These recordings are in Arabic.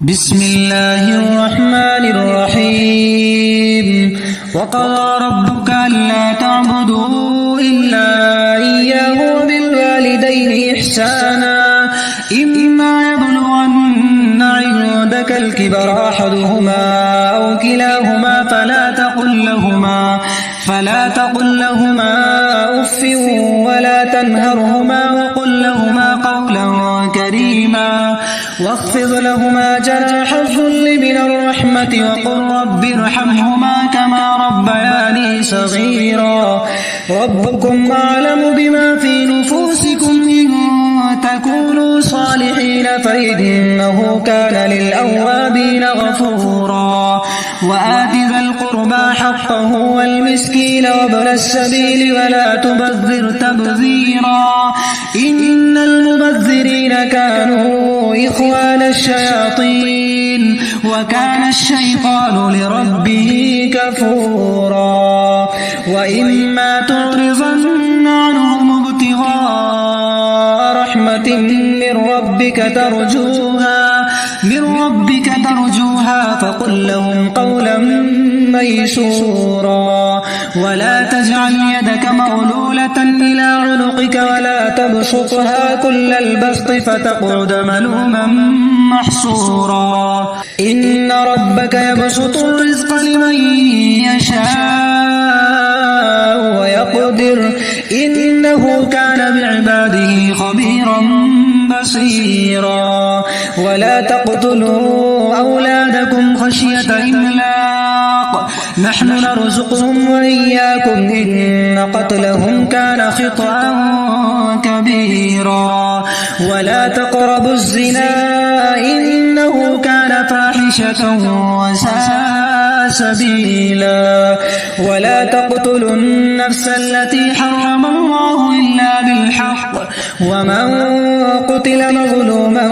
بسم الله الرحمن الرحيم وقضى ربك ألا تعبدوا إلا إياه وبالوالدين إحسانا إما يبلغن عندك الكبر أحدهما أو كلاهما فلا تقل لهما أف ولا تنهرهما وقل لهما قولا كريما واخفض لهما جناح الذل من الرحمة وقل رب ارحمهما كما ربياني صغيرا ربكم أعلم بما في نفوسكم إن تكونوا صالحين فإنه كان للأوابين غفورا وآت ذا القربى حقه والمسكين وابن السبيل ولا تبذر تبذيرا إن المبذرين كانوا إخوان الشياطين وكان الشيطان لربه كفورا وإما تعرضن عنهم ابتغاء رحمة من ربك ترجوها فقل لهم قولا ميسورا ولا تجعل يدك مغلولة إلى عنقك ولا تبسطها كل البسط فتقعد ملوما محسورا إن ربك يبسط الرزق لمن يشاء ويقدر إنه كان بعباده خبيرا بصيرا ولا تقتلوا أولادكم خشية إملاق نحن نرزقهم وإياكم إن قتلهم كان خطأ كبيرا ولا تقربوا الزنا إنه كان فاحشة وساء سبيلا ولا تقتلوا النفس التي حرم الله إلا بالحق ومن قتل مظلوما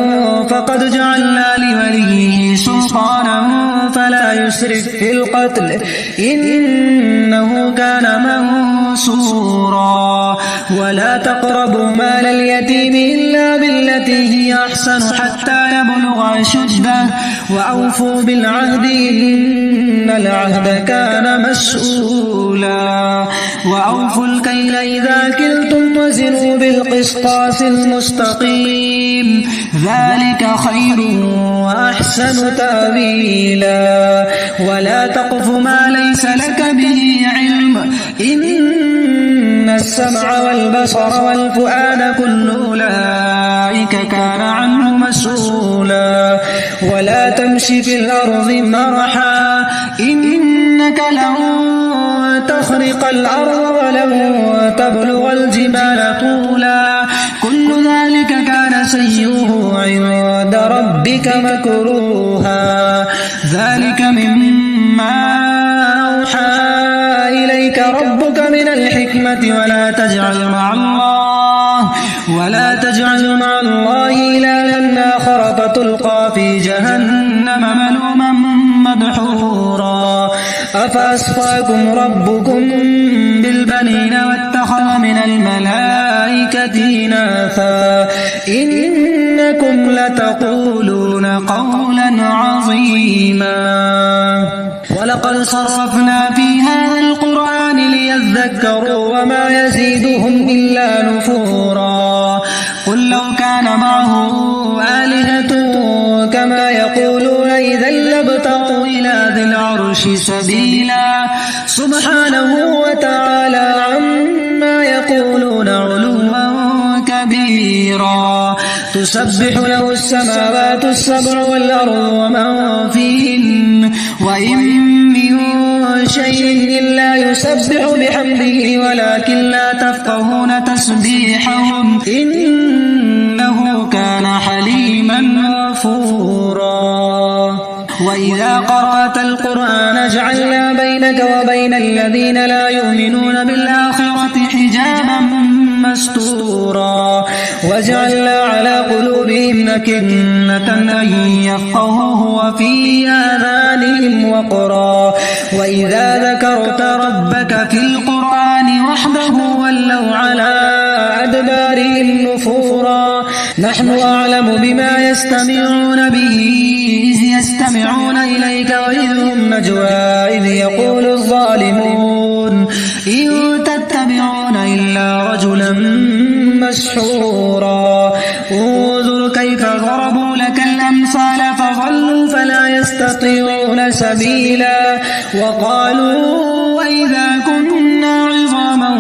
فقد جعلنا لوليه سلطانا فلا يسرف في القتل إنه كان منصورا ولا تقربوا مال اليتيم إلا بالتي هي أحسن حتى يبلغ أشده وأوفوا بالعهد إن العهد كان مسؤولا وأوفوا الكيل إذا كلتم وزنوا بالقسطاس المستقيم ذلك خير وأحسن تأويلا ولا تقف ما ليس لك به علم إن السمع والبصر والفؤاد كل أولئك كان عنه مسؤولا ولا تمشي في الأرض مرحا إنك لن تخرق الأرض ولن تبلغ الجبال طولا كل ذلك كان سيئه عند ربك مكروها ذلك مما أوحى إليك ربك من الحكمة ولا تجعل مع الله إلها آخر فتلقى في جهنم ملوما مدحورا أفأصفاكم ربكم بالبنين واتخذ من الملائكة إناثا إنكم لتقولون قولا عظيما ولقد صرفنا في هذا القرآن ليذكروا وما يزيدهم إلا نفورا قل لو كان معه آلهة كما يقولون إذا لابتغوا إلى ذي العرش سبيلا سبحانه وتعالى عما يقولون علوا كبيرا تسبح له السماوات السبع والأرض ومن فيهن وإن من شيء إلا يسبح بحمده ولكن لا تفقهون تسبيحهم إنه كان حليما غفورا وإذا قرأت القرآن جعلنا بينك وبين الذين لا يؤمنون بالآخرة حجابا مستورا وجعلنا على قلوبهم أكنة أن يفقهوه وفي آذانهم وقرا وإذا ذكرت ربك في القرآن وحده ولوا على أدبارهم نفورا نحن أعلم بما يستمعون به إذ يستمعون إليك وإذ هم نجوى إذ يقول الظالمون إن تتبعون إلا رجلا مسحورا انظر كيف ضربوا لك الأمثال فضلوا فلا يستطيعون سبيلا وقالوا وإذا كنا عظاما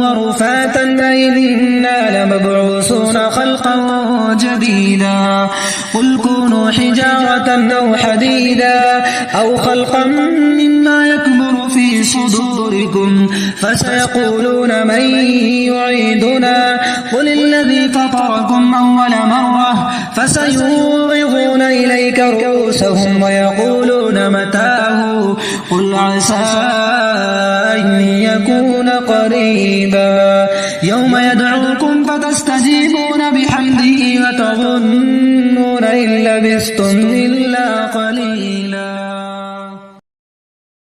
ورفاتا أئنا لمبعوثون خلقا جديدا قل كونوا حجارة أو حديدا أو خلقا مما يكبر في صدوركم فسيقولون من يعيدنا قل الذي فطركم أول مرة فسينغضون إليك رؤوسهم ويقولون متاه قل عسى